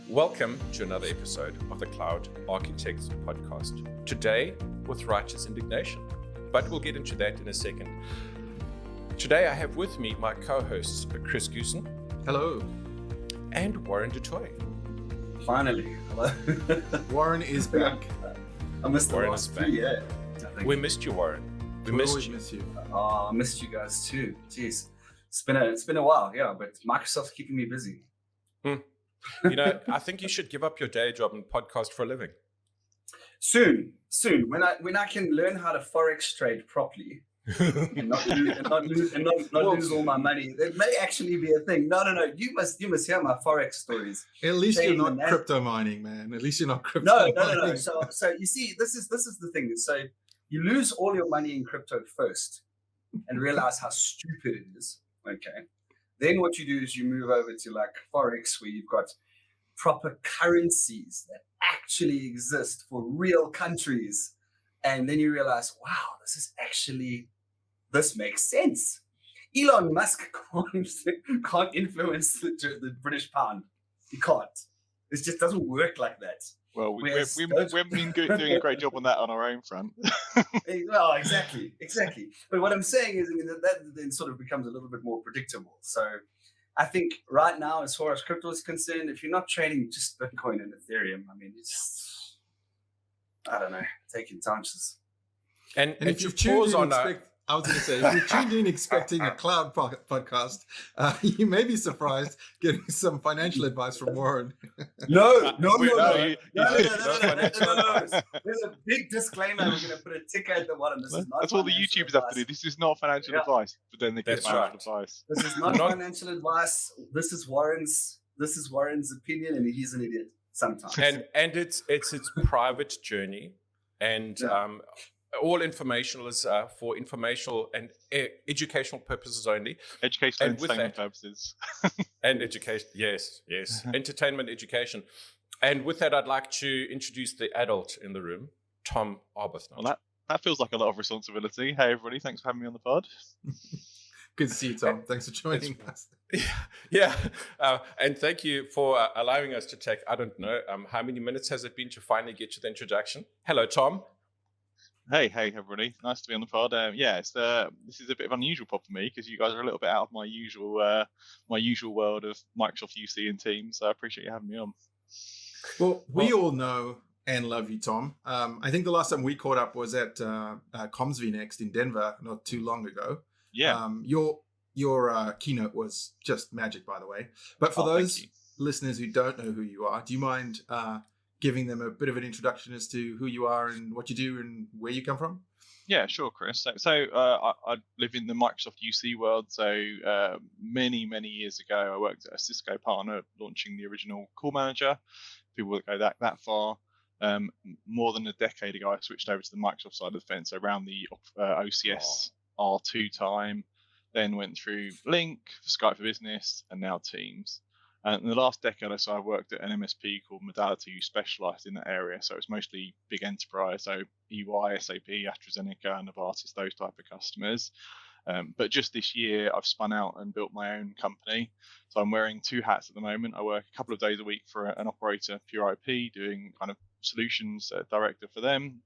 Welcome to another episode of the Cloud Architects Podcast. Today, with righteous indignation, but we'll get into that in a second. Today, I have with me my co-hosts, Chris Goosen. Hello. And Warren Dutoy. Finally, hello. Warren is back. I missed the Warren last is back. three, yeah. We missed you, Warren. We always miss you. Oh, I missed you guys too. Jeez, it's been a while, yeah. But Microsoft's keeping me busy. You know, I think you should give up your day job and podcast for a living. Soon. When I can learn how to forex trade properly and not lose all my money, that may actually be a thing. No. You must hear my forex stories. At least you're not crypto mining, man. At least you're not crypto mining. No. So you see, this is the thing. So you lose all your money in crypto first and realize how stupid it is. Okay. Then what you do is you move over to like Forex, where you've got proper currencies that actually exist for real countries. And then you realize, wow, this makes sense. Elon Musk can't influence the British pound. He can't. It just doesn't work like that. Well, we haven't been doing a great job on that on our own front. Well, exactly. But what I'm saying is, that then sort of becomes a little bit more predictable. So I think right now, as far as crypto is concerned, if you're not trading just Bitcoin and Ethereum, I don't know, taking chances. And if you've tuned in, I was going to say, if you're tuned in expecting a cloud podcast, you may be surprised getting some financial advice from Warren. No. No. There's a big disclaimer. We're going to put a ticker at the bottom. That's all the YouTubers have to do. This is not financial advice, but then they get financial advice. This is not financial advice. This is Warren's opinion, and he's an idiot sometimes. And it's its private journey, and all informational is for informational and educational purposes only. Educational and entertainment purposes. And education, yes. Entertainment, education. And with that, I'd like to introduce the adult in the room, Tom Arbuthnot. Well, that feels like a lot of responsibility. Hey, everybody. Thanks for having me on the pod. Good to see you, Tom. Thanks for joining us. Yeah. And thank you for allowing us to take, I don't know, how many minutes has it been to finally get to the introduction? Hello, Tom. Hey, everybody! Nice to be on the pod. This is a bit of an unusual pod for me because you guys are a little bit out of my usual world of Microsoft UC and Teams. So I appreciate you having me on. Well, we all know and love you, Tom. I think the last time we caught up was at ComsV Next in Denver not too long ago. Yeah. Your keynote was just magic, by the way. But for those listeners who don't know who you are, do you mind giving them a bit of an introduction as to who you are and what you do and where you come from? Yeah, sure, Chris. So I live in the Microsoft UC world. So many years ago, I worked at a Cisco partner launching the original Call Manager. People that go that far. More than a decade ago, I switched over to the Microsoft side of the fence around the OCS R2 time. Then went through Link, Skype for Business, and now Teams. And in the last decade or so, I worked at an MSP called Modality, who specialised in that area. So it's mostly big enterprise, so EY, SAP, AstraZeneca, Novartis, those type of customers. But just this year, I've spun out and built my own company. So I'm wearing two hats at the moment. I work a couple of days a week for an operator, Pure IP, doing kind of solutions director for them.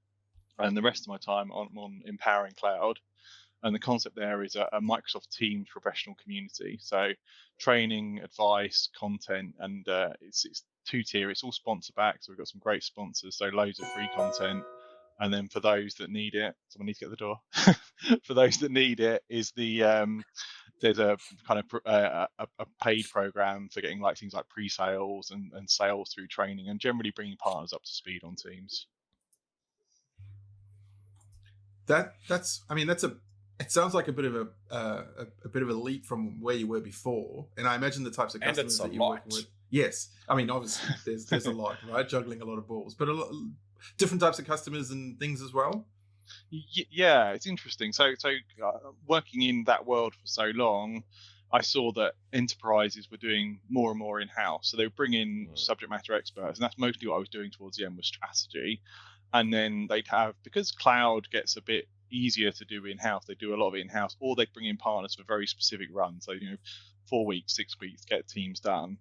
And the rest of my time, I'm on empowering cloud. And the concept there is a Microsoft Teams professional community. So training, advice, content, and it's two-tier. It's all sponsor-backed. So we've got some great sponsors, so loads of free content. And then for those that need it, someone needs to get the door. For those that need it, is there's a kind of a paid program for getting like things like pre-sales and sales through training, and generally bringing partners up to speed on Teams. It sounds like a bit of a leap from where you were before, and I imagine the types of customers that you're working with. Yes, I mean obviously there's a lot, right? Juggling a lot of balls, but different types of customers and things as well. Yeah, it's interesting. So working in that world for so long, I saw that enterprises were doing more and more in-house. So they would bring in subject matter experts, and that's mostly what I was doing towards the end was strategy. And then they'd have, because cloud gets a bit easier to do in-house, they do a lot of it in-house, or they bring in partners for very specific runs. So, 4 weeks, 6 weeks, get teams done.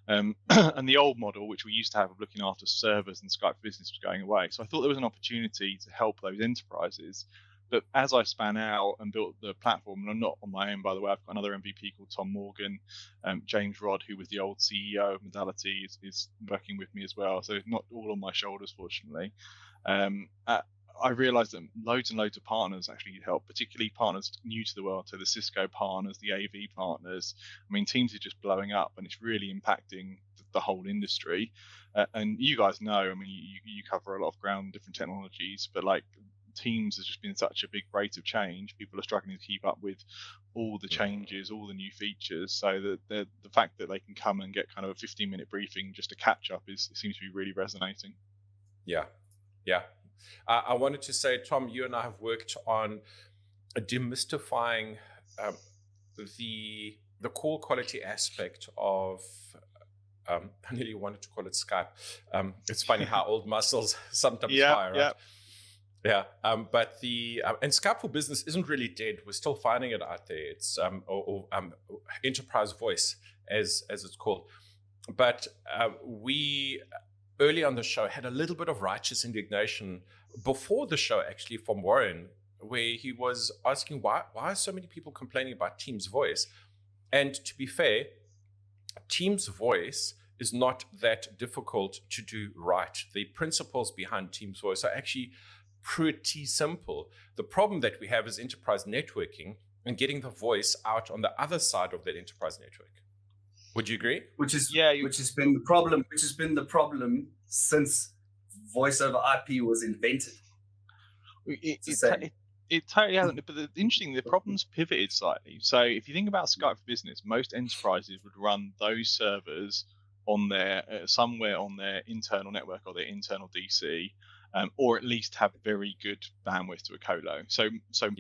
And the old model, which we used to have of looking after servers and Skype for Business, was going away. So I thought there was an opportunity to help those enterprises. But as I span out and built the platform, and I'm not on my own, by the way, I've got another MVP called Tom Morgan. James Rod, who was the old CEO of Modality, is working with me as well. So it's not all on my shoulders, fortunately. I realized that loads and loads of partners actually need help, particularly partners new to the world, so the Cisco partners, the AV partners. I mean, Teams are just blowing up, and it's really impacting the whole industry. And you guys know, I mean, you cover a lot of ground, different technologies, but like Teams has just been such a big rate of change. People are struggling to keep up with all the changes, all the new features. So the fact that they can come and get kind of a 15-minute briefing just to catch up seems to be really resonating. Yeah. I wanted to say, Tom, you and I have worked on demystifying the call quality aspect of, I nearly wanted to call it Skype. It's funny how old muscles sometimes fire, right? Yeah. But and Skype for Business isn't really dead. We're still finding it out there. It's enterprise voice, as it's called. But we early on the show had a little bit of righteous indignation before the show, actually, from Warren, where he was asking why are so many people complaining about Teams voice. And to be fair, Teams voice is not that difficult to do right. The principles behind Teams voice are actually pretty simple. The problem that we have is enterprise networking and getting the voice out on the other side of that enterprise network. Would you agree? Which has been the problem since voice over IP was invented. It totally hasn't. But the problem's pivoted slightly. So if you think about Skype for Business, most enterprises would run those servers on their somewhere on their internal network or their internal DC, or at least have very good bandwidth to a colo. So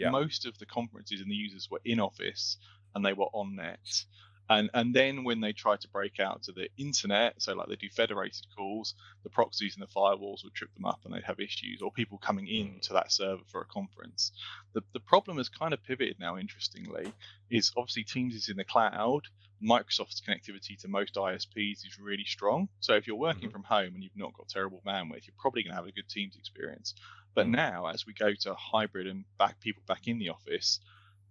most of the conferences and the users were in office and they were on net. And then when they try to break out to the internet, so like they do federated calls, the proxies and the firewalls would trip them up and they'd have issues, or people coming in to that server for a conference. The problem has kind of pivoted now, interestingly, is obviously Teams is in the cloud. Microsoft's connectivity to most ISPs is really strong. So if you're working from home and you've not got terrible bandwidth, you're probably going to have a good Teams experience. But now, as we go to hybrid and people back in the office,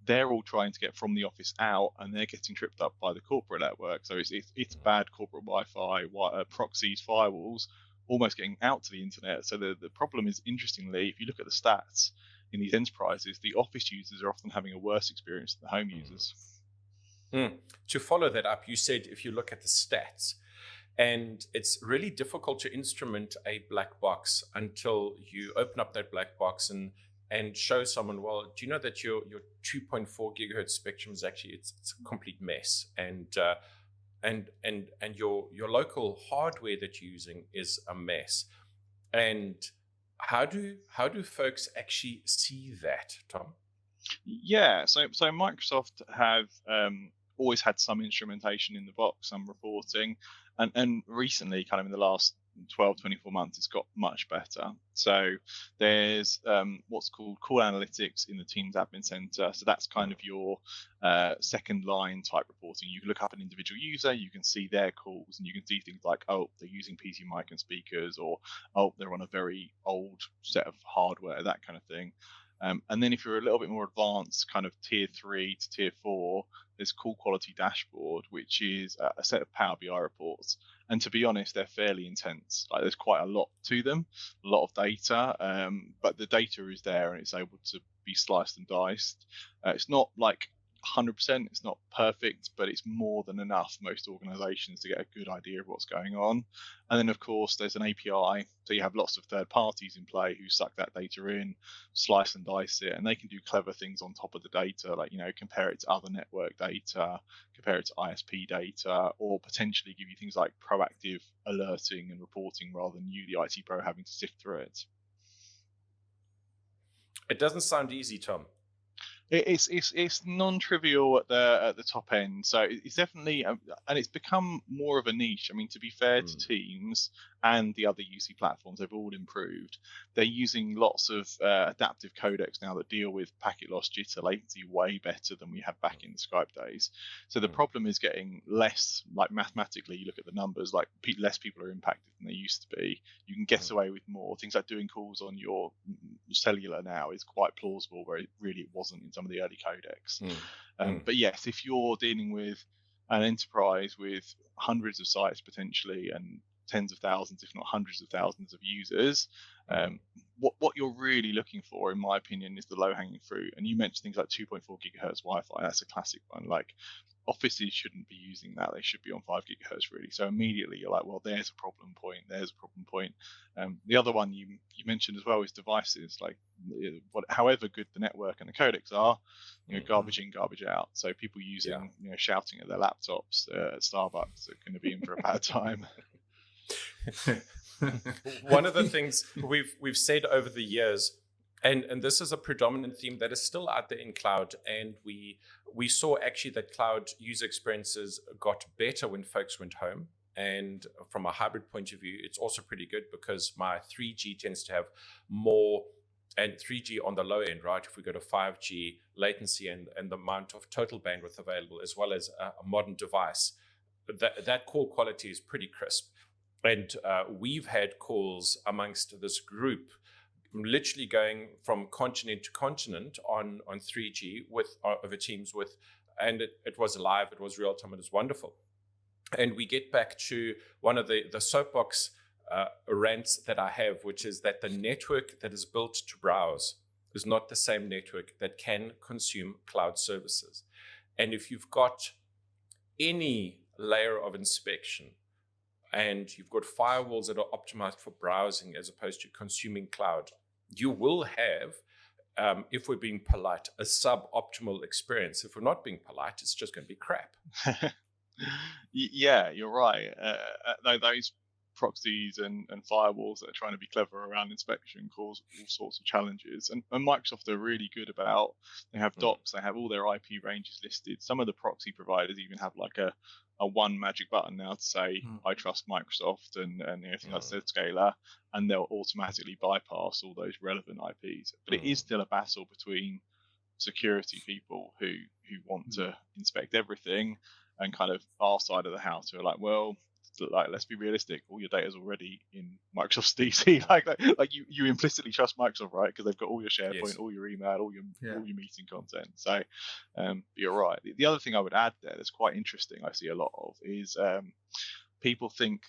they're all trying to get from the office out, and they're getting tripped up by the corporate network. So it's bad corporate Wi-Fi, proxies, firewalls, almost getting out to the internet. So the problem is, interestingly, if you look at the stats in these enterprises, the office users are often having a worse experience than the home users. To follow that up, you said if you look at the stats, and it's really difficult to instrument a black box until you open up that black box and show someone, well, do you know that your 2.4 gigahertz spectrum is actually it's a complete mess, and your local hardware that you're using is a mess. And how do folks actually see that, Tom? Yeah, so Microsoft have always had some instrumentation in the box, some reporting, and recently, kind of in the last 12, 24 months, it's got much better. So there's what's called call analytics in the Teams admin center. So that's kind of your second line type reporting. You can look up an individual user, you can see their calls, and you can see things like, oh, they're using PC mic and speakers, or oh, they're on a very old set of hardware, that kind of thing. And then if you're a little bit more advanced, kind of tier 3 to tier 4, there's call quality dashboard, which is a set of Power BI reports. And to be honest, they're fairly intense. Like there's quite a lot to them, a lot of data, but the data is there and it's able to be sliced and diced. It's not like 100%, it's not perfect, but it's more than enough for most organizations to get a good idea of what's going on. And then of course there's an API, so you have lots of third parties in play who suck that data in, slice and dice it, and they can do clever things on top of the data, like, you know, compare it to other network data, compare it to ISP data, or potentially give you things like proactive alerting and reporting rather than you, the IT pro, having to sift through it. It doesn't sound easy, Tom. It's non-trivial at the top end, so it's definitely and it's become more of a niche. I mean, to be fair to Teams and the other UC platforms, they've all improved. They're using lots of adaptive codecs now that deal with packet loss, jitter, latency way better than we had back in the Skype days. So the problem is getting less, like mathematically, you look at the numbers, like less people are impacted than they used to be. You can get away with more. Things like doing calls on your cellular now is quite plausible, where it really wasn't in some of the early codecs. But yes, if you're dealing with an enterprise with hundreds of sites potentially and tens of thousands, if not hundreds of thousands of users, what you're really looking for, in my opinion, is the low-hanging fruit. And you mentioned things like 2.4 gigahertz Wi-Fi. That's a classic one. Like, offices shouldn't be using that. They should be on 5 gigahertz really. So immediately you're like, well, there's a problem point. There's a problem point. The other one you mentioned as well is devices. Like, however good the network and the codecs are, garbage in, garbage out. So people using, shouting at their laptops at Starbucks are going to be in for a bad time. One of the things we've said over the years, and this is a predominant theme that is still out there in cloud, and we saw actually that cloud user experiences got better when folks went home. And from a hybrid point of view, it's also pretty good because my 3G tends to have more, and 3G on the low end, right? If we go to 5G, latency and the amount of total bandwidth available, as well as a modern device, that call quality is pretty crisp. And we've had calls amongst this group literally going from continent to continent on 3G with over Teams and it was live, it was real time, it was wonderful. And we get back to one of the soapbox rants that I have, which is that the network that is built to browse is not the same network that can consume cloud services. And if you've got any layer of inspection, and you've got firewalls that are optimized for browsing as opposed to consuming cloud, you will have, if we're being polite, a suboptimal experience. If we're not being polite, it's just going to be crap. Yeah, you're right. Those proxies and firewalls that are trying to be clever around inspection cause all sorts of challenges. And Microsoft are really good about, they have docs, they have all their IP ranges listed. Some of the proxy providers even have like a one magic button now to say, I trust Microsoft and anything like Zscaler, and they'll automatically bypass all those relevant IPs. But it is still a battle between security people who want to inspect everything and kind of our side of the house who are like, well, let's be realistic. All your data is already in Microsoft's DC. Like you implicitly trust Microsoft, right? Because they've got all your SharePoint, all your email, all your meeting content. So you're right. The other thing I would add there that's quite interesting, I see a lot of, is people think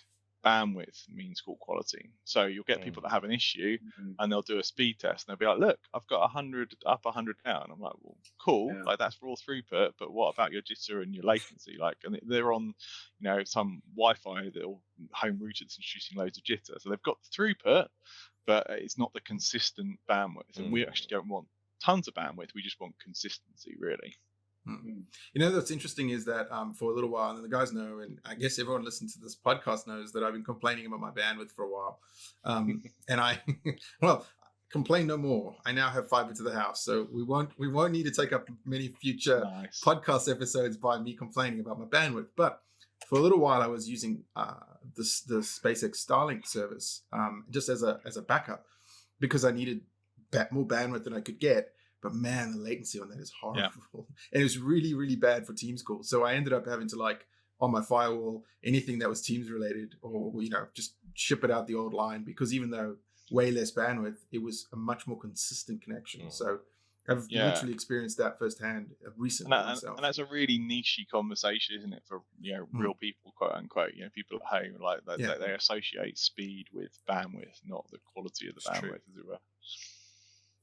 bandwidth means call quality. So you'll get people that have an issue and they'll do a speed test and they'll be like, look, I've got 100 up, 100 down. I'm like, well, cool. Like that's raw throughput, but what about your jitter and your latency? Like, and they're on, some Wi-Fi that or home router that's introducing loads of jitter. So they've got the throughput, but it's not the consistent bandwidth. And we actually don't want tons of bandwidth. We just want consistency, really. What's interesting is that for a little while, and the guys know, and I guess everyone listening to this podcast knows that I've been complaining about my bandwidth for a while. And I, complain no more. I now have fiber to the house, so we won't need to take up many future podcast episodes by me complaining about my bandwidth. But for a little while, I was using the SpaceX Starlink service just as a backup because I needed more bandwidth than I could get. But man, the latency on that is horrible. Yeah. And it was really, really bad for Teams calls. So I ended up having to on my firewall, anything that was Teams related or, just ship it out the old line because even though way less bandwidth, it was a much more consistent connection. So I've literally experienced that firsthand recently myself. And that's a really niche conversation, isn't it? For, real people, quote unquote, people at home, they associate speed with bandwidth, not the quality of the bandwidth, as it were.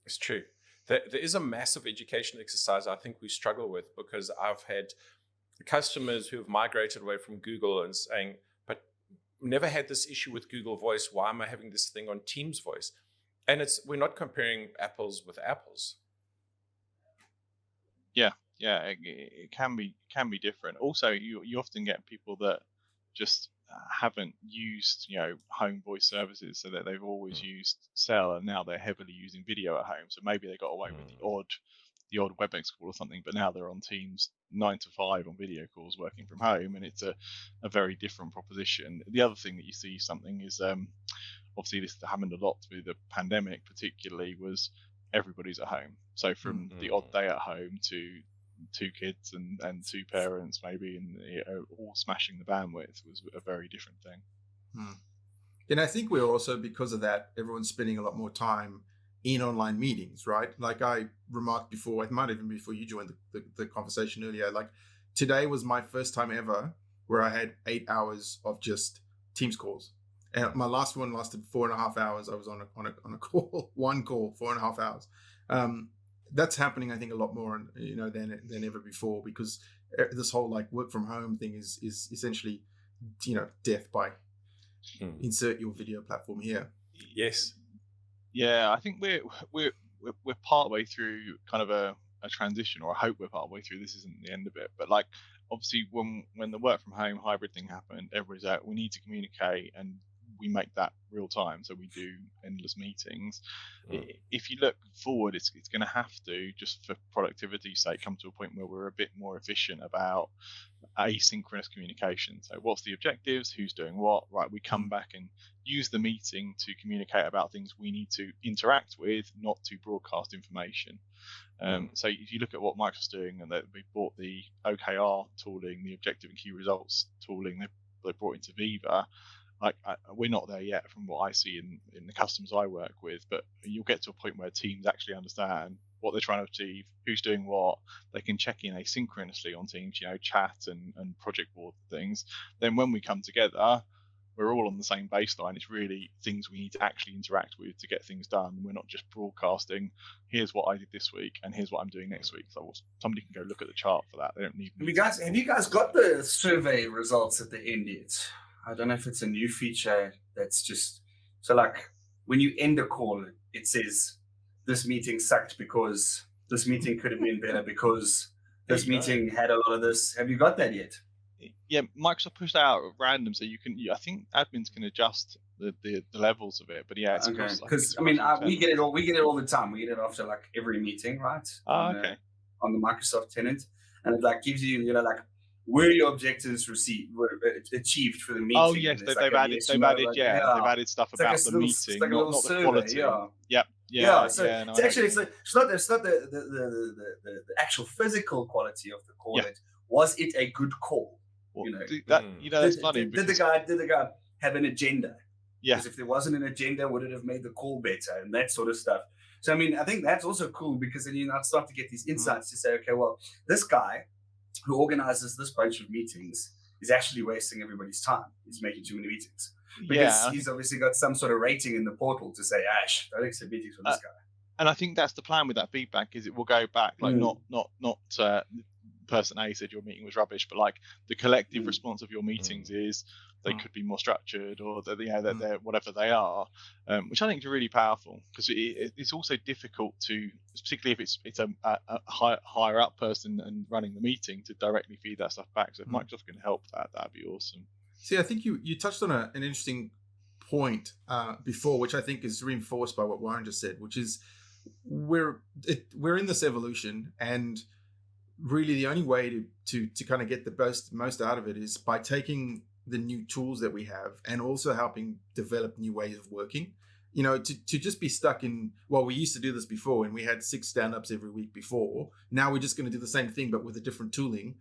It's true. There is a massive education exercise I think we struggle with because I've had customers who have migrated away from Google and saying, but never had this issue with Google Voice. Why am I having this thing on Teams Voice? And we're not comparing apples with apples. Yeah, it can be different. Also, you often get people that just haven't used home voice services, so that they've always used cell and now they're heavily using video at home, so maybe they got away with the odd the odd WebEx call or something, but now they're on Teams 9 to 5 on video calls working from home, and it's a very different proposition. The other thing that you see something is obviously this happened a lot through the pandemic, particularly, was everybody's at home. So from the odd day at home to 2 kids and 2 parents maybe, and all smashing the bandwidth was a very different thing. And I think we're also, because of that, everyone's spending a lot more time in online meetings, right? Like I remarked before, it might even be before you joined the conversation earlier, like today was my first time ever where I had 8 hours of just Teams calls. And my last one lasted 4.5 hours. I was on a call, one call, 4.5 hours. That's happening, I think, a lot more, than ever before, because this whole like work from home thing is essentially, death by insert your video platform here. Yes. Yeah, I think we're partway through kind of a transition, or I hope we're partway through. This isn't the end of it, but like obviously when the work from home hybrid thing happened, everybody's out. We need to communicate, and we make that real time. So we do endless meetings. If you look forward, it's going to have to, just for productivity's sake, come to a point where we're a bit more efficient about asynchronous communication. So what's the objectives, who's doing what, right? We come back and use the meeting to communicate about things we need to interact with, not to broadcast information. So if you look at what Microsoft's doing, and we bought the OKR tooling, the objective and key results tooling they brought into Viva. Like we're not there yet from what I see in the customers I work with, but you'll get to a point where teams actually understand what they're trying to achieve, who's doing what. They can check in asynchronously on Teams, chat and project board things. Then when we come together, we're all on the same baseline. It's really things we need to actually interact with to get things done. We're not just broadcasting, here's what I did this week and here's what I'm doing next week. So somebody can go look at the chart for that. They don't need. Have you guys got the survey results at the end yet? I don't know if it's a new feature that's just so like when you end a call, it says this meeting sucked because this meeting could have been better because this meeting had a lot of this. Have you got that yet? Yeah, Microsoft pushed out at random, so you can. I think admins can adjust the levels of it, but yeah, it's okay. Because we get it all. We get it all the time. We get it after like every meeting, right? On the Microsoft tenant, and it like gives you, like, were your objectives were achieved for the meeting? Oh yes, they've added stuff about the meeting, not the quality. Yeah. So it's actually it's not the actual physical quality of the call. Yeah. Was it a good call? That's funny. Did the guy have an agenda? Yeah. Because if there wasn't an agenda, would it have made the call better and that sort of stuff? So I think that's also cool, because then you start to get these insights to say, okay, well, this guy who organizes this bunch of meetings is actually wasting everybody's time. He's making too many meetings because he's obviously got some sort of rating in the portal to say, Ash, don't accept meetings from this guy. And I think that's the plan with that feedback, is it will go back, like not person A said your meeting was rubbish, but like the collective response of your meetings is they could be more structured, or they're whatever they are, which I think is really powerful, because it's also difficult to, particularly if it's a higher up person and running the meeting, to directly feed that stuff back. So if Microsoft can help that'd be awesome. See, I think you touched on an interesting point before, which I think is reinforced by what Warren just said, which is we're in this evolution, and really the only way to kind of get the most out of it is by taking the new tools that we have and also helping develop new ways of working. To just be stuck in, well, we used to do this before and we had 6 stand-ups every week before. Now we're just going to do the same thing, but with a different tooling.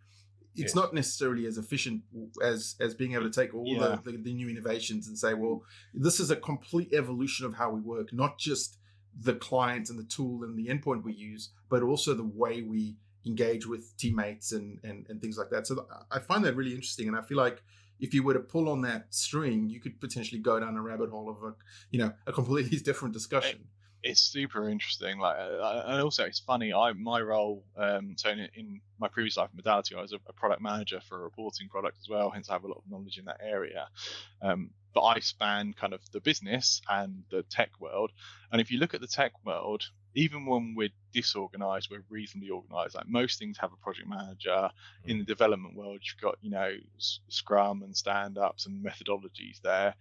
It's not necessarily as efficient as being able to take all the new innovations and say, well, this is a complete evolution of how we work, not just the client and the tool and the endpoint we use, but also the way we engage with teammates and things like that. So I find that really interesting, and I feel like if you were to pull on that string, you could potentially go down a rabbit hole of a completely different discussion. It's super interesting. Like, and also it's funny. My role, so in my previous life Modality, I was a product manager for a reporting product as well. Hence, I have a lot of knowledge in that area. But I span kind of the business and the tech world. And if you look at the tech world, even when we're disorganized, we're reasonably organized. Like most things have a project manager. In the development world, you've got, Scrum and stand-ups and methodologies there.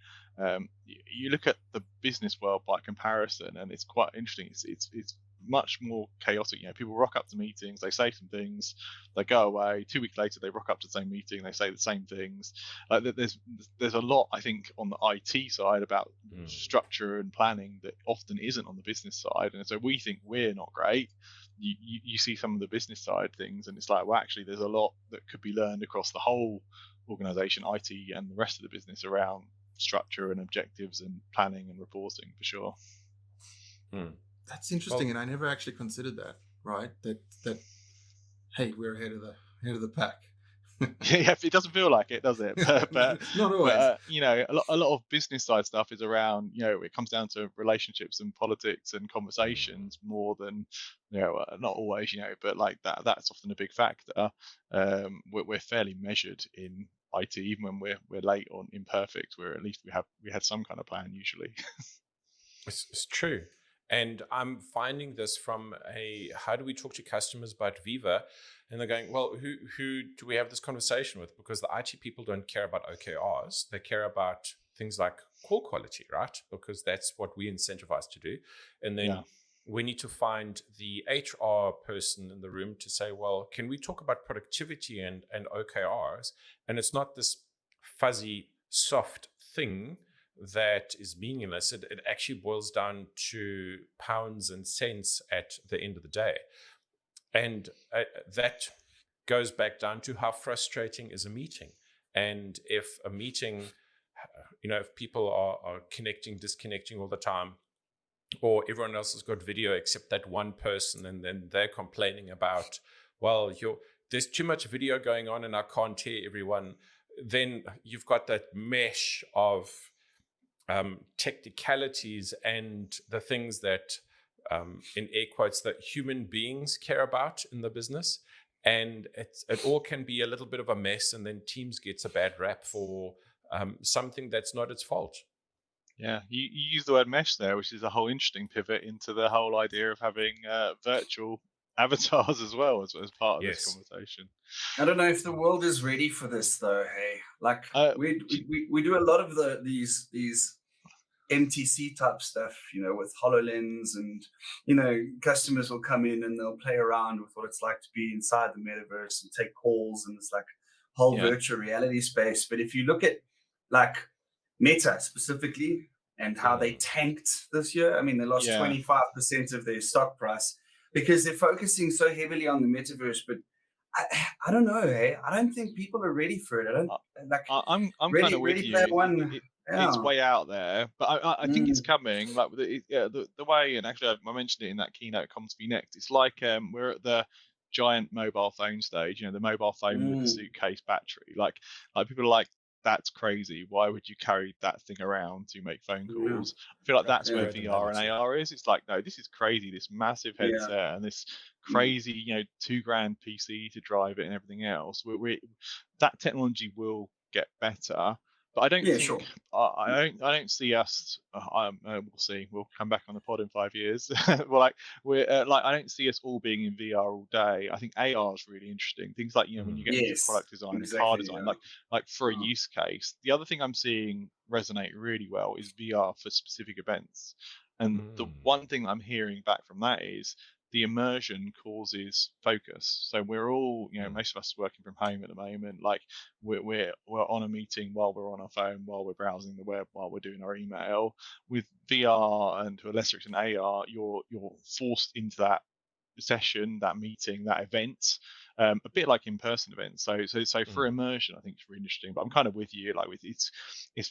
You look at the business world by comparison, and it's quite interesting. It's much more chaotic. People rock up to meetings, they say some things, they go away. 2 weeks later, they rock up to the same meeting, they say the same things. There's a lot, I think, on the IT side about structure and planning that often isn't on the business side. And so we think we're not great. You see some of the business side things, and it's like, well, actually, there's a lot that could be learned across the whole organization, IT, and the rest of the business around structure and objectives and planning and reporting, for sure. That's interesting, and I never actually considered that. Right? That hey, we're ahead of the pack. Yeah, it doesn't feel like it, does it? But not always. A lot of business side stuff is around, it comes down to relationships and politics and conversations more than, not always, but like that's often a big factor. We're fairly measured in IT, even when we're late or imperfect. Where at least we had some kind of plan usually. It's true. And I'm finding this from how do we talk to customers about Viva? And they're going, well, who do we have this conversation with? Because the IT people don't care about OKRs. They care about things like call quality, right? Because that's what we incentivize to do. And then we need to find the HR person in the room to say, well, can we talk about productivity and OKRs? And it's not this fuzzy, soft thing that is meaningless. It actually boils down to pounds and cents at the end of the day. And that goes back down to how frustrating is a meeting. And if a meeting, if people are connecting, disconnecting all the time, or everyone else has got video except that one person, and then they're complaining about, well, there's too much video going on and I can't hear everyone, then you've got that mesh of technicalities and the things that, in air quotes, that human beings care about in the business. And it all can be a little bit of a mess, and then Teams gets a bad rap for something that's not its fault. Yeah, you use the word mesh there, which is a whole interesting pivot into the whole idea of having virtual avatars as well as part of this conversation. I don't know if the world is ready for this, though. Hey, like we do a lot of these MTC type stuff, with HoloLens, and customers will come in and they'll play around with what it's like to be inside the metaverse and take calls, and it's like whole virtual reality space. But if you look at like Meta specifically and how they tanked this year, I mean, they lost 25% of their stock price because they're focusing so heavily on the metaverse. But I don't know, hey, I don't think people are ready for it. I'm kind of with you. It's way out there, but I think it's coming. Like the way, and actually I mentioned it in that keynote, comes to be next. It's like we're at the giant mobile phone stage. The mobile phone with the suitcase battery. Like people are like, that's crazy. Why would you carry that thing around to make phone calls? I feel like that's where VR and AR is. It's like, no, this is crazy. This massive headset and this crazy, $2,000 PC to drive it and everything else. That technology will get better. But I don't think I don't see us. We'll see. We'll come back on the pod in 5 years. I don't see us all being in VR all day. I think AR is really interesting. Things like when you get into product design and car design, like for a use case. The other thing I'm seeing resonate really well is VR for specific events. And the one thing I'm hearing back from that is the immersion causes focus. So we're all, most of us working from home at the moment. Like we're on a meeting while we're on our phone, while we're browsing the web, while we're doing our email. With VR and to a lesser extent AR, you're forced into that session, that meeting, that event, a bit like in-person events. So for immersion, I think it's really interesting. But I'm kind of with you. Like it's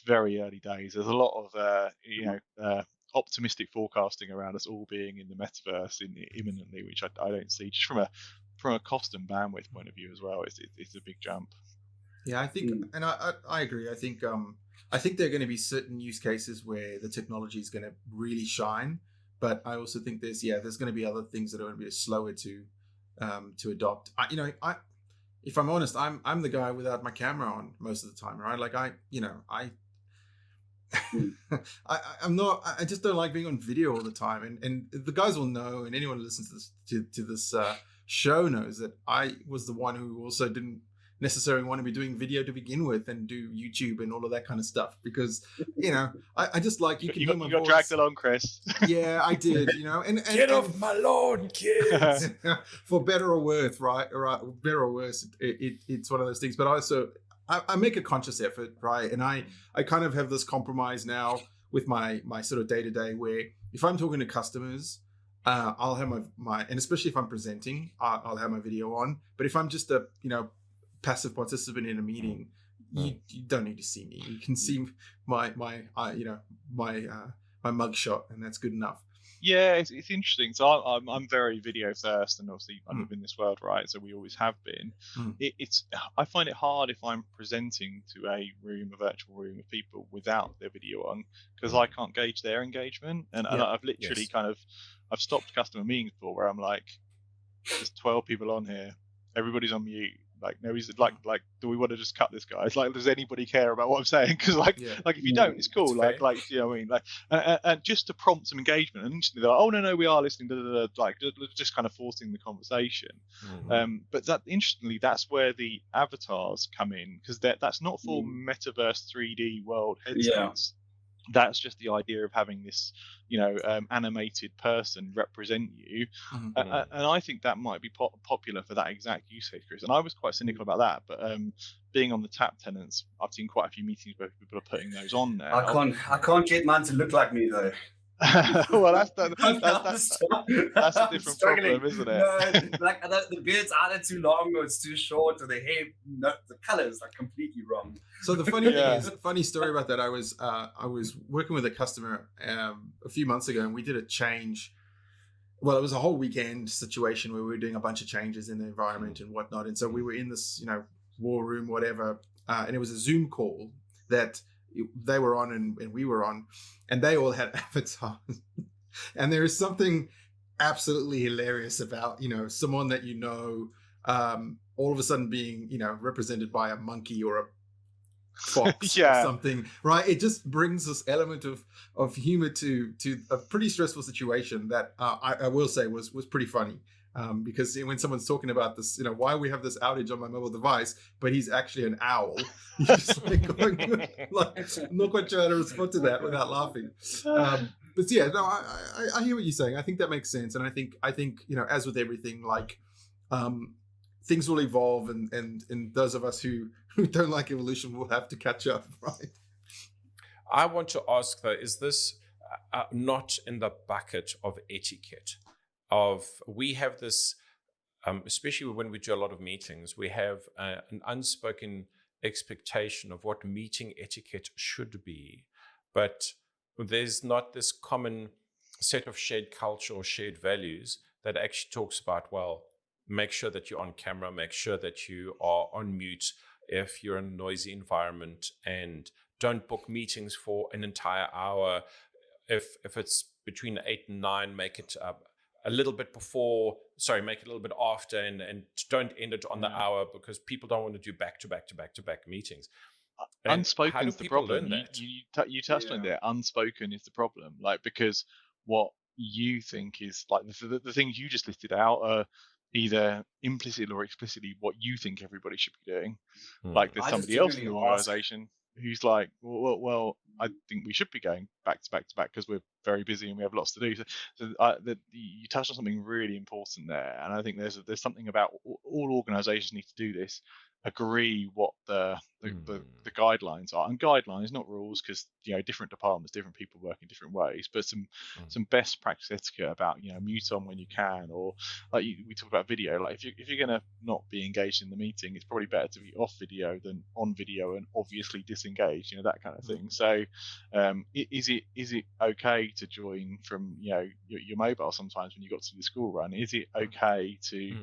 very early days. There's a lot of optimistic forecasting around us all being in the metaverse imminently, which I don't see, just from a cost and bandwidth point of view as well. It's a big jump. Yeah, I think, and I agree. I think there are going to be certain use cases where the technology is going to really shine, but I also think there's going to be other things that are going to be slower to adopt. If I'm honest, I'm the guy without my camera on most of the time, right? Like I'm not. I just don't like being on video all the time, and the guys will know, and anyone who listens to this show knows that I was the one who also didn't necessarily want to be doing video to begin with and do YouTube and all of that kind of stuff, because I just like you can hear my voice. You got dragged along, Chris. Yeah, I did, and get off my lawn, kids. For better or worse, right, better or worse, it's one of those things. But also, I make a conscious effort, right, and I kind of have this compromise now with my sort of day-to-day, where if I'm talking to customers, I'll have my and especially if I'm presenting, I'll have my video on. But if I'm just a passive participant in a meeting, you don't need to see me. You can see my mugshot, and that's good enough. Yeah, it's interesting. So I'm very video first, and obviously I live in this world, right? So we always have been. I find it hard if I'm presenting to a virtual room of people without their video on, because I can't gauge their engagement. And I've literally I've stopped customer meetings before where I'm like, there's 12 people on here, everybody's on mute. Like, nobody's like, do we want to just cut this guy? It's like, does anybody care about what I'm saying? Because like if you don't, it's cool. Like, you know what I mean? Like, and just to prompt some engagement, and instantly they're like, oh no, we are listening. Like, just kind of forcing the conversation. But that interestingly, that's where the avatars come in, because that's not for metaverse 3D world headsets. That's just the idea of having this, animated person represent you, and I think that might be popular for that exact use case, Chris. And I was quite cynical about that, but being on the tap tenants, I've seen quite a few meetings where people are putting those on now. I can't get mine to look like me though. Well, that's a different problem, isn't it? No, like the beard's either too long or it's too short, or the hair, the color is like completely wrong. So the funny thing is, funny story about that. I was working with a customer a few months ago, and we did a change. Well, it was a whole weekend situation where we were doing a bunch of changes in the environment and whatnot. And so we were in this, war room, whatever, and it was a Zoom call that they were on and we were on, and they all had avatars. And there is something absolutely hilarious about someone that all of a sudden being represented by a monkey or a fox or something, right? It just brings this element of humor to a pretty stressful situation that I will say was pretty funny. Because when someone's talking about this, why we have this outage on my mobile device, but he's actually an owl, you're just going, I'm not quite sure how to respond to that without laughing. But yeah, no, I hear what you're saying. I think that makes sense, and I think as with everything, things will evolve, and those of us who don't like evolution will have to catch up, right? I want to ask though, is this not in the bucket of etiquette? We have this, especially when we do a lot of meetings, we have an unspoken expectation of what meeting etiquette should be, but there's not this common set of shared culture or shared values that actually talks about, well, make sure that you're on camera, make sure that you are on mute if you're in a noisy environment, and don't book meetings for an entire hour. If it's between 8 and 9, make it a little bit before, make it a little bit after, and don't end it on the hour, because people don't want to do back-to-back meetings. Unspoken is the problem. You touched on it there. Unspoken is the problem, because what you think is the things you just listed out are either implicitly or explicitly what you think everybody should be doing. There's somebody else in the organization who's like, well, I think we should be going back to back because we're very busy and we have lots to do. So you touched on something really important there, and I think there's something about all organizations need to do this. Agree what the guidelines are, and guidelines, not rules, because different departments, different people work in different ways, but some best practice etiquette about mute on when you can, or we talk about video. If you're going to not be engaged in the meeting, it's probably better to be off video than on video and obviously disengaged, that kind of thing. So is it okay to join from your mobile sometimes when you got to the school run? Is it okay to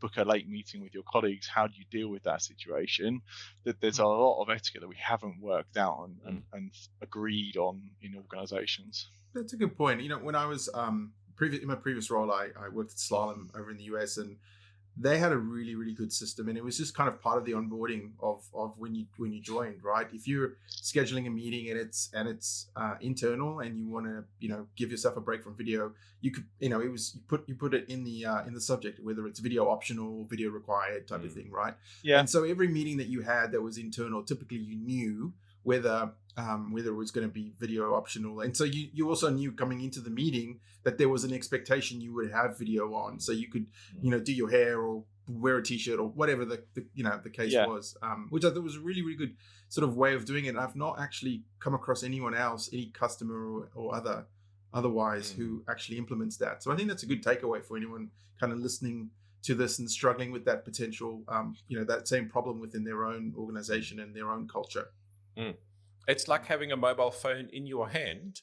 book a late meeting with your colleagues? How do you deal with that situation? That there's a lot of etiquette that we haven't worked out and agreed on in organizations. That's a good point. When I was in my previous role, I worked at Slalom over in the US, and they had a really, really good system, and it was just kind of part of the onboarding of when you joined, right? If you're scheduling a meeting and it's internal and you want to give yourself a break from video, you could you put it in the subject, whether it's video optional, video required type of thing, right? Yeah. And so every meeting that you had that was internal, typically you knew whether it was going to be video optional, and so you also knew coming into the meeting that there was an expectation you would have video on, so you could do your hair or wear a t-shirt or whatever the case was, which I thought was a really, really good sort of way of doing it. And I've not actually come across anyone else, any customer or otherwise who actually implements that. So I think that's a good takeaway for anyone kind of listening to this and struggling with that potential that same problem within their own organization and their own culture. It's like having a mobile phone in your hand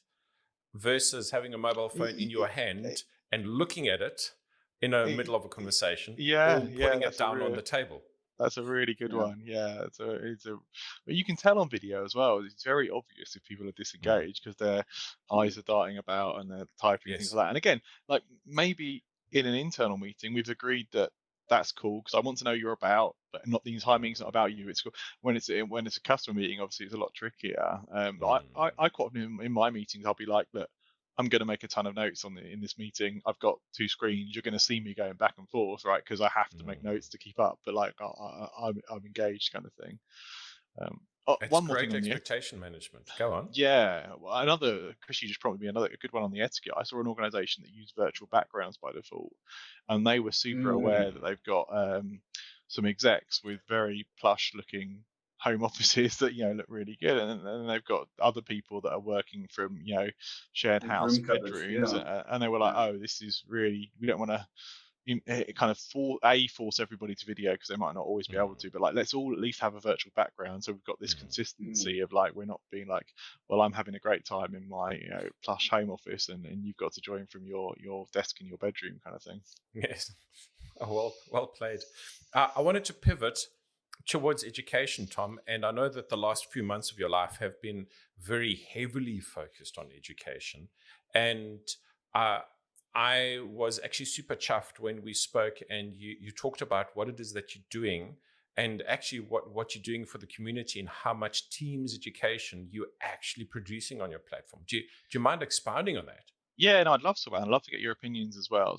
versus having a mobile phone in your hand and looking at it in the middle of a conversation, or putting it down on the table. That's a really good one. Yeah, but you can tell on video as well. It's very obvious if people are disengaged because their eyes are darting about and they're typing things like that. And again, like maybe in an internal meeting, we've agreed that that's cool because I want to know you're about, but not the entire meeting's not about you. It's cool. When it's a customer meeting, obviously it's a lot trickier. But I quite often in my meetings, I'll be like, look, I'm going to make a ton of notes in this meeting. I've got 2 screens. You're going to see me going back and forth, right? Because I have to make notes to keep up. But like I'm engaged, kind of thing. It's one more thing, expectation management. Go on. Yeah, well, another. Chris, you just prompted me a good one on the etiquette. I saw an organisation that used virtual backgrounds by default, and they were super aware that they've got some execs with very plush-looking home offices that look really good, and they've got other people that are working from shared house bedrooms, and they were like, oh, this is really, we don't want to kind of force everybody to video because they might not always be able to, but like let's all at least have a virtual background so we've got this consistency of like we're not being like, well, I'm having a great time in my plush home office and you've got to join from your desk in your bedroom, kind of thing. Yes. Oh, well played. I wanted to pivot towards education, Tom, and I know that the last few months of your life have been very heavily focused on education, and I was actually super chuffed when we spoke and you talked about what it is that you're doing and actually what you're doing for the community and how much Teams education you're actually producing on your platform. Do you mind expounding on that? Yeah, no, I'd love to, man. I'd love to get your opinions as well.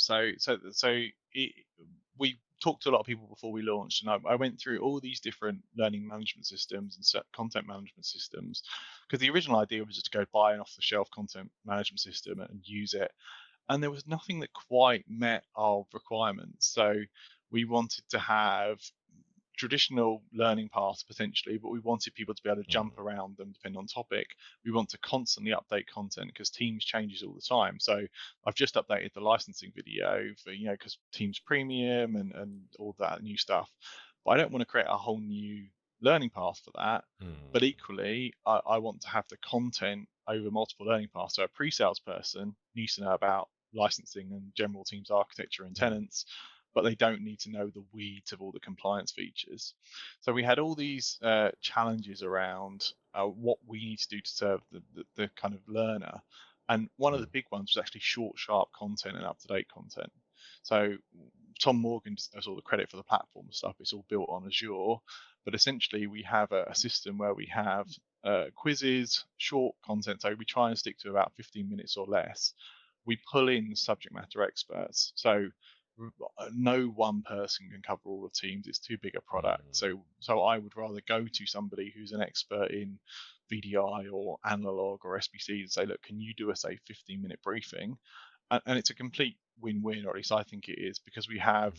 We talked to a lot of people before we launched, and I went through all these different learning management systems and content management systems, because the original idea was just to go buy an off-the-shelf content management system and use it. And there was nothing that quite met our requirements. So we wanted to have traditional learning paths potentially, but we wanted people to be able to jump around them depending on topic. We want to constantly update content because Teams changes all the time. So I've just updated the licensing video for, because Teams Premium and all that new stuff. But I don't want to create a whole new learning path for that. But equally, I want to have the content over multiple learning paths. So a pre-sales person needs to know about licensing and general Teams architecture and tenants, but they don't need to know the weeds of all the compliance features. So we had all these challenges around what we need to do to serve the kind of learner. And one of the big ones was actually short, sharp content and up-to-date content. So Tom Morgan does all the credit for the platform stuff. It's all built on Azure. But essentially, we have a system where we have quizzes, short content. So we try and stick to about 15 minutes or less. We pull in subject matter experts. So no one person can cover all of Teams. It's too big a product. So I would rather go to somebody who's an expert in VDI or analog or SBC and say, look, can you do us a 15-minute briefing? And it's a complete win-win, or at least I think it is, because we have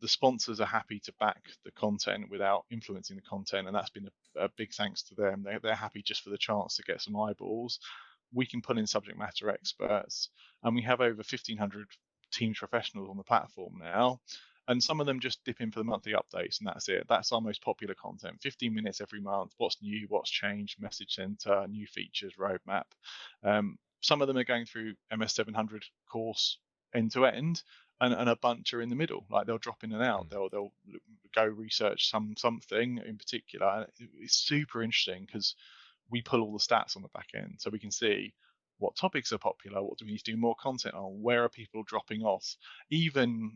the sponsors are happy to back the content without influencing the content, and that's been a big thanks to them. They're happy just for the chance to get some eyeballs. We can pull in subject matter experts, and we have over 1,500 Teams professionals on the platform now, and some of them just dip in for the monthly updates, and that's it. That's our most popular content. 15 minutes every month. What's new? What's changed? Message center, new features, roadmap. Some of them are going through MS700 course end to end, and a bunch are in the middle. Like they'll drop in and out. They'll go research something in particular. It's super interesting because we pull all the stats on the back end, so we can see what topics are popular, what do we need to do more content on, where are people dropping off. Even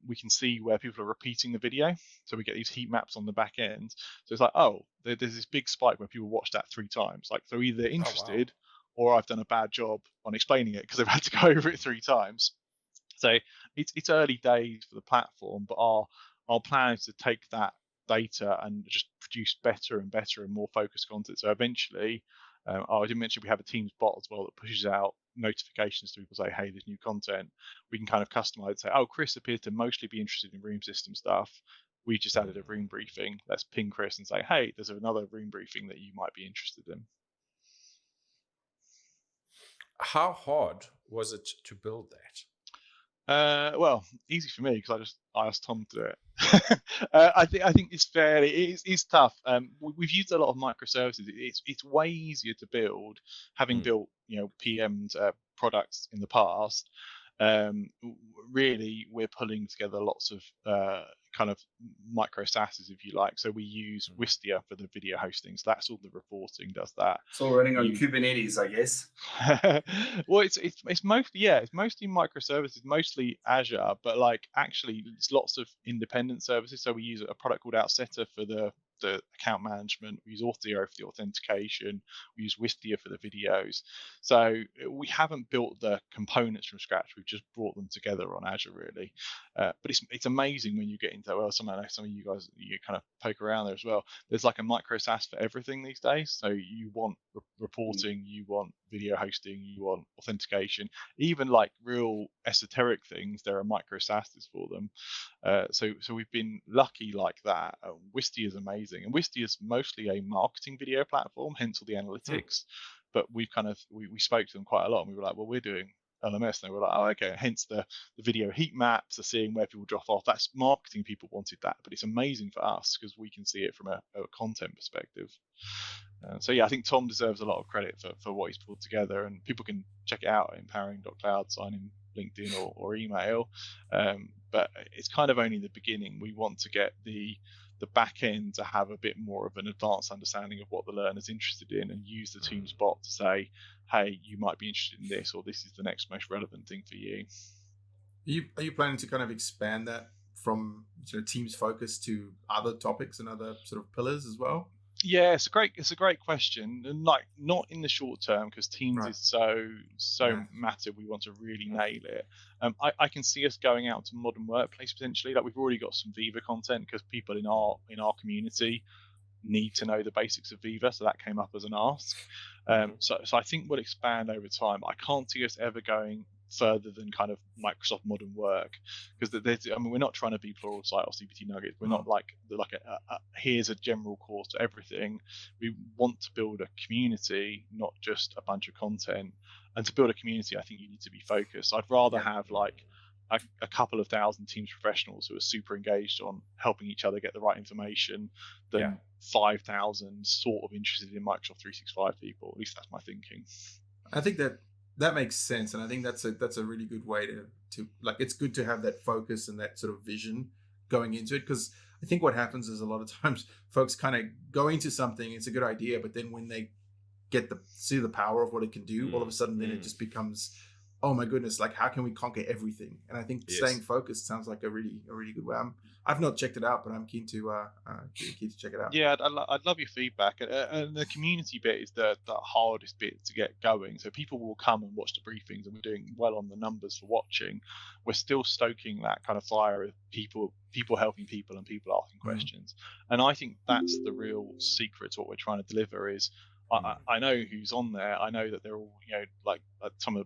we can see where people are repeating the video, so we get these heat maps on the back end. So it's like, oh, there's this big spike where people watch that 3 times. Like, they're either interested, or I've done a bad job on explaining it because they've had to go over it 3 times. So it's early days for the platform, but our plan is to take that data and just produce better and better and more focused content. So eventually, I didn't mention we have a Teams bot as well that pushes out notifications to people, say, hey, there's new content. We can kind of customize, say, oh, Chris appears to mostly be interested in room system stuff. We just added a room briefing. Let's ping Chris and say, hey, there's another room briefing that you might be interested in. How hard was it to build that? Well, easy for me because I asked Tom to do it. I think it's tough. We've used a lot of microservices. It's way easier to build, having built PM'd products in the past. Really, we're pulling together lots of kind of micro SaaSes, if you like. So we use Wistia for the video hosting. So that's all the reporting does that. It's all running on Kubernetes, I guess. Well, it's mostly microservices, mostly Azure, but like actually it's lots of independent services. So we use a product called Outsetter for the account management. We use Authio for the authentication. We use Wistia for the videos. So we haven't built the components from scratch. We've just brought them together on Azure, really. But it's amazing when you get into, well, some of you guys, you kind of poke around there as well. There's like a micro SaaS for everything these days. So you want reporting, you want video hosting, you want authentication, even like real esoteric things, there are micro SaaSes for them. So we've been lucky like that. Wistia is amazing, and Wistia is mostly a marketing video platform, hence all the analytics. But we've we spoke to them quite a lot, and we were like, well, we're doing LMS, and they were like, oh, okay. Hence the video heat maps, the seeing where people drop off. That's marketing. People wanted that, but it's amazing for us because we can see it from a content perspective. So yeah, I think Tom deserves a lot of credit for what he's pulled together, and people can check it out at empowering.cloud, sign in LinkedIn or email. But it's kind of only the beginning. We want to get the back end to have a bit more of an advanced understanding of what the learner's interested in, and use the Teams bot to say, hey, you might be interested in this, or this is the next most relevant thing for you. Are you planning to kind of expand that from Teams focus to other topics and other sort of pillars as well? Yeah, it's a great question, and like not in the short term because Teams is so massive. We want to really nail it. I can see us going out to modern workplace potentially. Like we've already got some Viva content because people in our community need to know the basics of Viva, so that came up as an ask. So I think we'll expand over time. I can't see us ever going further than kind of Microsoft modern work, because we're not trying to be Pluralsight or CPT Nuggets. We're not like here's a general course to everything. We want to build a community, not just a bunch of content. And to build a community, I think you need to be focused. I'd rather have like a couple of thousand Teams professionals who are super engaged on helping each other get the right information than 5,000 sort of interested in Microsoft 365 people. At least that's my thinking. I think that makes sense, and I think that's a really good way to like. It's good to have that focus and that sort of vision going into it, because I think what happens is a lot of times folks kind of go into something, it's a good idea, but then when they see the power of what it can do, all of a sudden then it just becomes, oh my goodness, like how can we conquer everything? And I think staying focused sounds like a really good way. I've not checked it out, but I'm keen to check it out. Yeah, I'd love your feedback. And the community bit is the hardest bit to get going. So people will come and watch the briefings, and we're doing well on the numbers for watching. We're still stoking that kind of fire of people helping people and people asking questions. And I think that's the real secret to what we're trying to deliver is, I know who's on there. I know that they're all, like some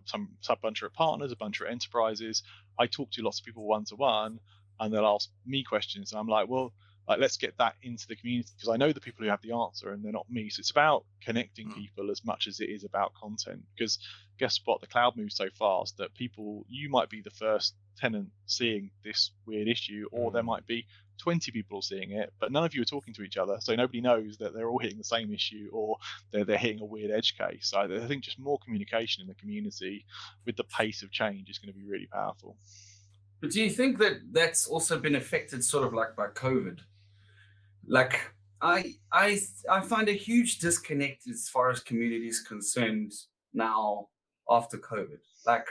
bunch are partners, a bunch are enterprises. I talk to lots of people one-to-one, and they'll ask me questions. And I'm like, well, let's get that into the community, because I know the people who have the answer and they're not me. So it's about connecting people as much as it is about content. Because guess what? The cloud moves so fast that you might be the first tenant seeing this weird issue, or there might be 20 people seeing it, but none of you are talking to each other, so nobody knows that they're all hitting the same issue, or they're hitting a weird edge case. So I think just more communication in the community with the pace of change is going to be really powerful. But do you think that that's also been affected sort of like by COVID? Like I find a huge disconnect as far as community is concerned now after COVID. Like,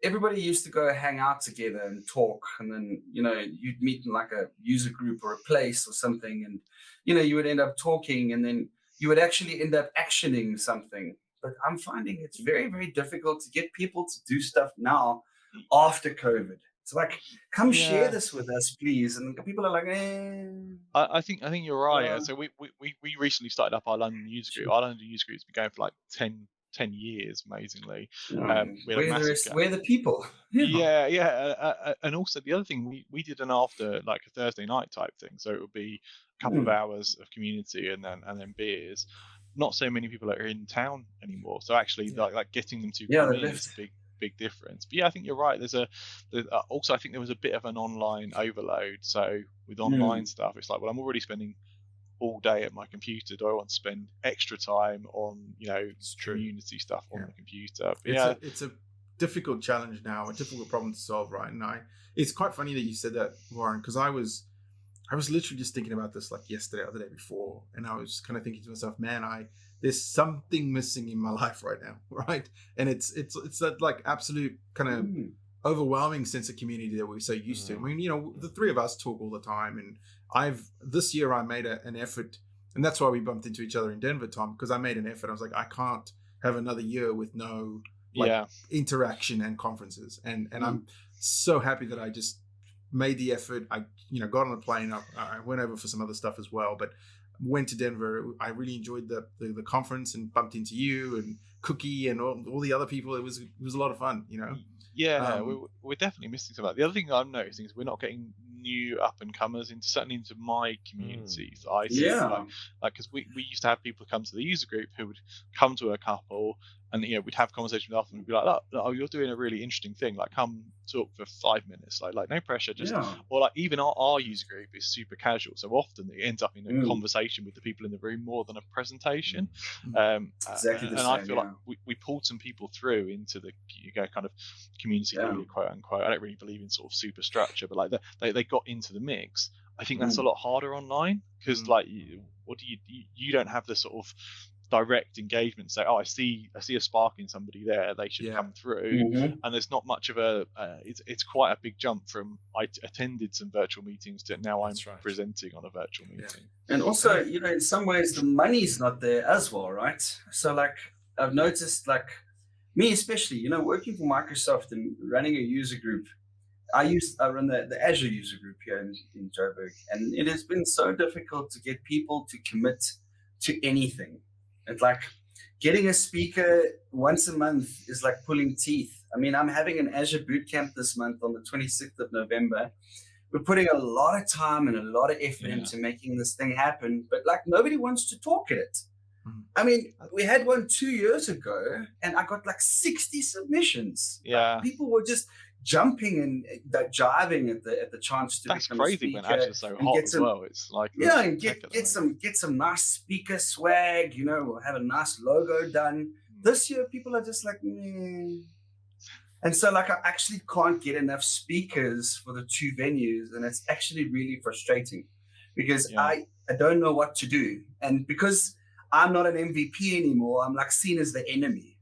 everybody used to go hang out together and talk, and then, you'd meet in like a user group or a place or something, and, you would end up talking, and then you would actually end up actioning something. But I'm finding it's very, very difficult to get people to do stuff now after COVID. It's like, come share this with us, please. And people are like, I think you're right. So we recently started up our London user group. Our London user group's been going for like 10 years, amazingly. We're the people. And also the other thing, we did an after, like a Thursday night type thing. So it would be a couple of hours of community and then beers. Not so many people are in town anymore. So actually, like getting them to come in is a big difference. But I think you're right. Also, I think there was a bit of an online overload. So with online stuff, it's like, well, I'm already spending all day at my computer. Do I want to spend extra time on community stuff on the computer? But it's a difficult challenge now, a difficult problem to solve, right? And it's quite funny that you said that, Warren, because I was literally just thinking about this like yesterday or the day before, and I was kind of thinking to myself, man, there's something missing in my life right now, right? And it's that like absolute kind of overwhelming sense of community that we're so used to. I mean, the three of us talk all the time, and this year I made an effort, and that's why we bumped into each other in Denver, Tom, because I made an effort. I was like, I can't have another year with no interaction and conferences, and I'm so happy that I just made the effort. I got on a plane. I went over for some other stuff as well, but went to Denver. I really enjoyed the conference and bumped into you and Cookie and all the other people. It was a lot of fun, we're definitely missing some of that. The other thing I'm noticing is we're not getting new up and comers certainly into my communities. I see, like because we used to have people come to the user group who would come to a couple, and we'd have conversations with them and we'd be like, oh, you're doing a really interesting thing, like come talk for 5 minutes, like no pressure, just or like even our user group is super casual, so often it ends up in a conversation with the people in the room more than a presentation. Exactly and I feel like we pulled some people through into the kind of community leader, quote unquote. I don't really believe in sort of superstructure, but like they got into the mix. I think that's a lot harder online because like what do you don't have the sort of direct engagement, say, I see a spark in somebody there, they should come through. And there's not much of a it's quite a big jump from I attended some virtual meetings to now I'm presenting on a virtual meeting. And also, in some ways the money's not there as well, right? So like I've noticed, like me especially, working for Microsoft and running a user group, I run the Azure user group here in Joburg, and it has been so difficult to get people to commit to anything. It's like getting a speaker once a month is like pulling teeth. I mean, I'm having an Azure bootcamp this month on the 26th of November. We're putting a lot of time and a lot of effort into making this thing happen, but like nobody wants to talk at it. I mean, we had one 2 years ago and I got like 60 submissions. Like, people were just jumping and jiving at the chance to become a speaker. That's crazy when Azure's so hot as well. It's like and get some nice speaker swag. We'll have a nice logo done. This year, people are just like, and so like I actually can't get enough speakers for the two venues, and it's actually really frustrating because I don't know what to do, and because I'm not an MVP anymore, I'm like seen as the enemy.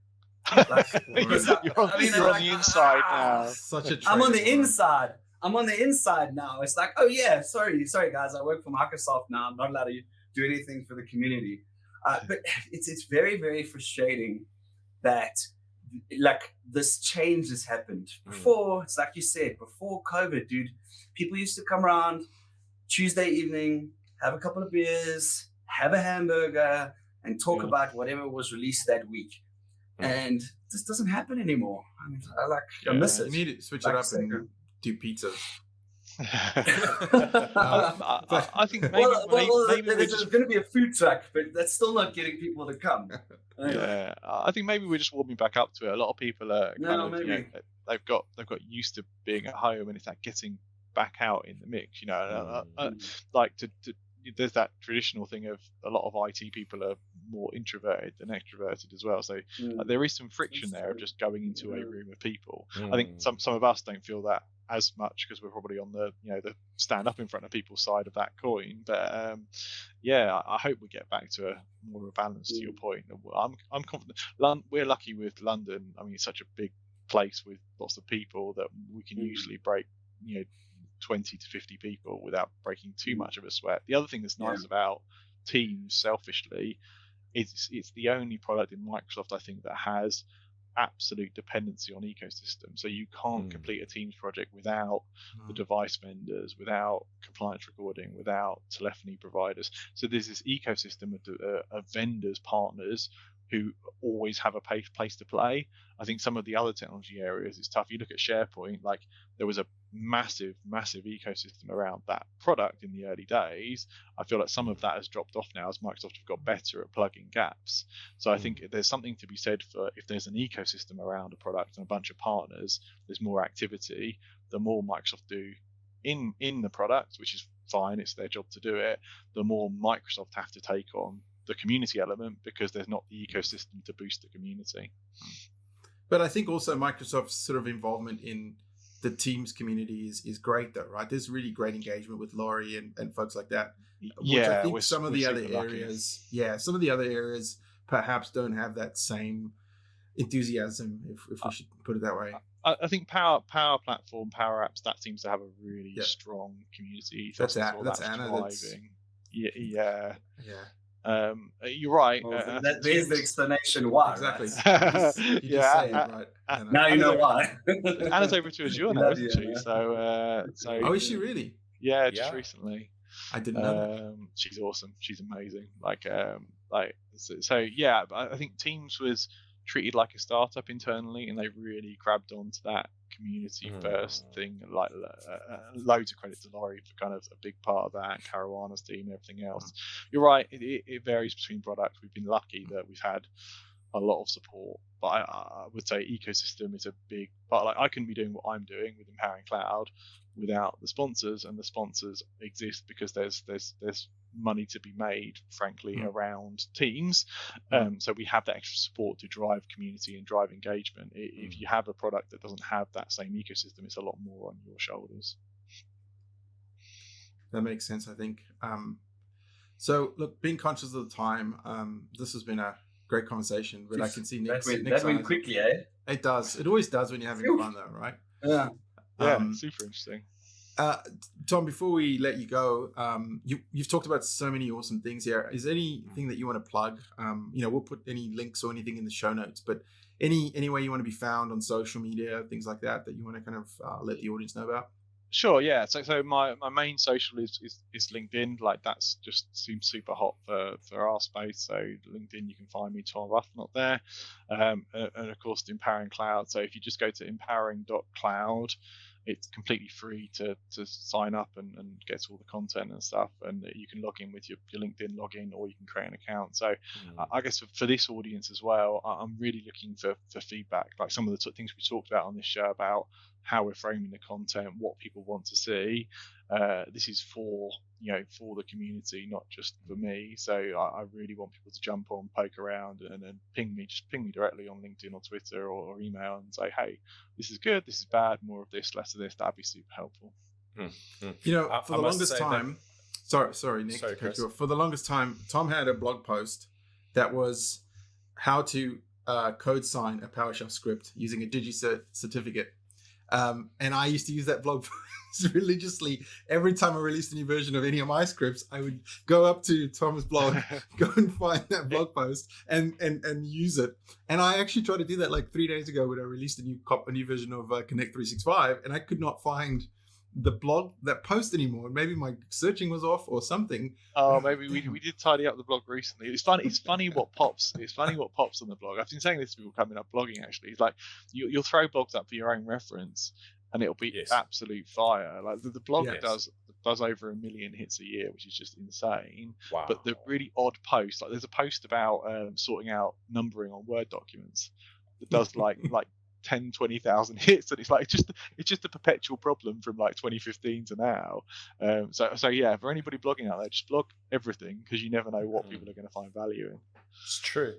Like, you're on the inside now. Such a I'm on the inside. I'm on the inside now. It's like, oh yeah, sorry guys, I work for Microsoft now. I'm not allowed to do anything for the community. But it's very, very frustrating that like this change has happened. Before, it's like you said, before COVID, dude, people used to come around Tuesday evening, have a couple of beers, have a hamburger, and talk about whatever was released that week. And this doesn't happen anymore. I mean, I miss it. You need to switch it up and do pizzas. I think maybe there's going to be a food truck, but that's still not getting people to come. I think maybe we're just warming back up to it. A lot of people are they've got used to being at home, and it's like getting back out in the mix. Like there's that traditional thing of a lot of IT people are more introverted than extroverted as well. So there is some friction there of just going into a room of people. I think some of us don't feel that as much because we're probably on the the stand up in front of people's side of that coin. But I hope we get back to a more of a balance. To your point, I'm confident. We're lucky with London. I mean, it's such a big place with lots of people that we can usually break 20 to 50 people without breaking too much of a sweat. The other thing that's nice about Teams, selfishly, is it's the only product in Microsoft, I think, that has absolute dependency on ecosystem. So you can't complete a Teams project without the device vendors, without compliance recording, without telephony providers. So there's this ecosystem of vendors, partners who always have a place to play. I think some of the other technology areas, it's tough. You look at SharePoint, like there was a massive ecosystem around that product in the early days. I feel like some of that has dropped off now as Microsoft have got better at plugging gaps. So I think there's something to be said for if there's an ecosystem around a product and a bunch of partners, there's more activity. The more Microsoft do in the product, which is fine, it's their job to do it, the more Microsoft have to take on the community element because there's not the ecosystem to boost the community. But I think also Microsoft's sort of involvement in the Teams community is great though, right? There's really great engagement with Laurie and folks like that. Which I think some of the other areas perhaps don't have that same enthusiasm, if we should put it that way. I think Power Platform, Power Apps, that seems to have a really strong community. That's Anna. Driving. Yeah. You're right. Well, there's the explanation why. Exactly. Right? You just say it, right? Now you know why. Anna's over to Azure now, isn't she? So oh, is she really? Yeah, just recently. I didn't know. She's awesome. She's amazing. I think Teams was treated like a startup internally, and they really grabbed onto that community first thing. Like loads of credit to Laurie for kind of a big part of that, Caruana's team, everything else. You're right. It varies between products. We've been lucky that we've had a lot of support, but I would say ecosystem is a big part. Like I couldn't be doing what I'm doing with Empowering Cloud without the sponsors, and the sponsors exist because there's money to be made, frankly, around Teams. So we have that extra support to drive community and drive engagement. If you have a product that doesn't have that same ecosystem, it's a lot more on your shoulders. That makes sense, I think. So look, being conscious of the time, this has been a great conversation, but I can see next that went quickly, eh? It does. It always does when you're having fun though, right? Yeah. Super interesting. Tom, before we let you go, you've talked about so many awesome things here. Is there anything that you want to plug? We'll put any links or anything in the show notes, but any way you want to be found on social media, things like that you want to kind of let the audience know about? Sure, yeah. So my main social is LinkedIn. Like that's just seems super hot for our space. So LinkedIn, you can find me, Tom Arbuthnot there, and of course Empowering Cloud. So if you just go to empowering.cloud, it's completely free to sign up and get all the content and stuff, and you can log in with your LinkedIn login, or you can create an account. So I guess for this audience as well, I'm really looking for feedback, like some of the things we talked about on this show about how we're framing the content, what people want to see. This is for the community, not just for me. So I really want people to jump on, poke around, and then ping me directly on LinkedIn or Twitter or email and say, hey, this is good, this is bad, more of this, less of this. That'd be super helpful. For the longest time, sorry, Nick. For the longest time, Tom had a blog post that was how to code sign a PowerShell script using a DigiCert certificate. And I used to use that blog post religiously. Every time I released a new version of any of my scripts, I would go up to Tom's blog, go and find that blog post and use it. And I actually tried to do that like 3 days ago when I released a new version of Connect 365, and I could not find the blog, that post anymore. Maybe my searching was off or something. Oh, maybe we did tidy up the blog recently. It's funny what pops. It's funny what pops on the blog. I've been saying this to people coming up blogging. Actually, it's like you'll throw blogs up for your own reference, and it'll be absolute fire. Like the blog does over 1 million hits a year, which is just insane. Wow. But the really odd posts, like there's a post about sorting out numbering on Word documents that does like 10, 20,000 hits, and it's just a perpetual problem from like 2015 to now. So yeah, for anybody blogging out there, just blog everything, because you never know what people are going to find value in. It's true.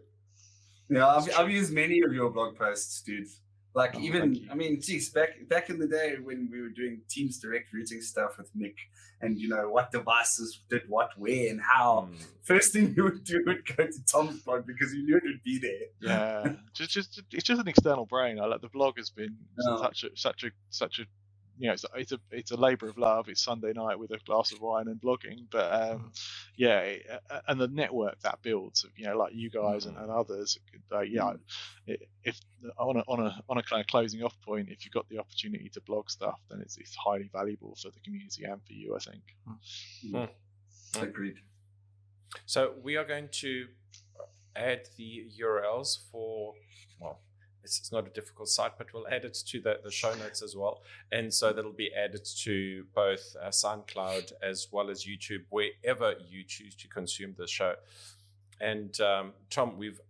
Yeah, I've used many of your blog posts, dude. Like Oh, even, I mean, geez, back in the day when we were doing Teams Direct routing stuff with Nick, and what devices did what where and how. First thing you would do would go to Tom's blog because you knew it would be there. Yeah, just it's just an external brain. Like the blog has been such a it's a labour of love. It's Sunday night with a glass of wine and blogging, but and the network that builds, like you guys and others. If on a kind of closing off point, if you've got the opportunity to blog stuff, then it's highly valuable for the community and for you, I think. Agreed. So we are going to add the URLs for, well, it's not a difficult site, but we'll add it to the show notes as well. And so that'll be added to both SoundCloud as well as YouTube, wherever you choose to consume the show. And Tom, we've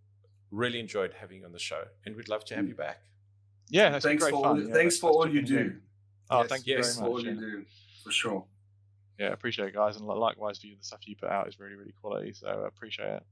really enjoyed having you on the show, and we'd love to have you back. Yeah, that's been great fun. Thanks for all you do. Oh, thank you very much. For all you do, for sure. Yeah, appreciate it, guys. And likewise for you, the stuff you put out is really, really quality. So I appreciate it.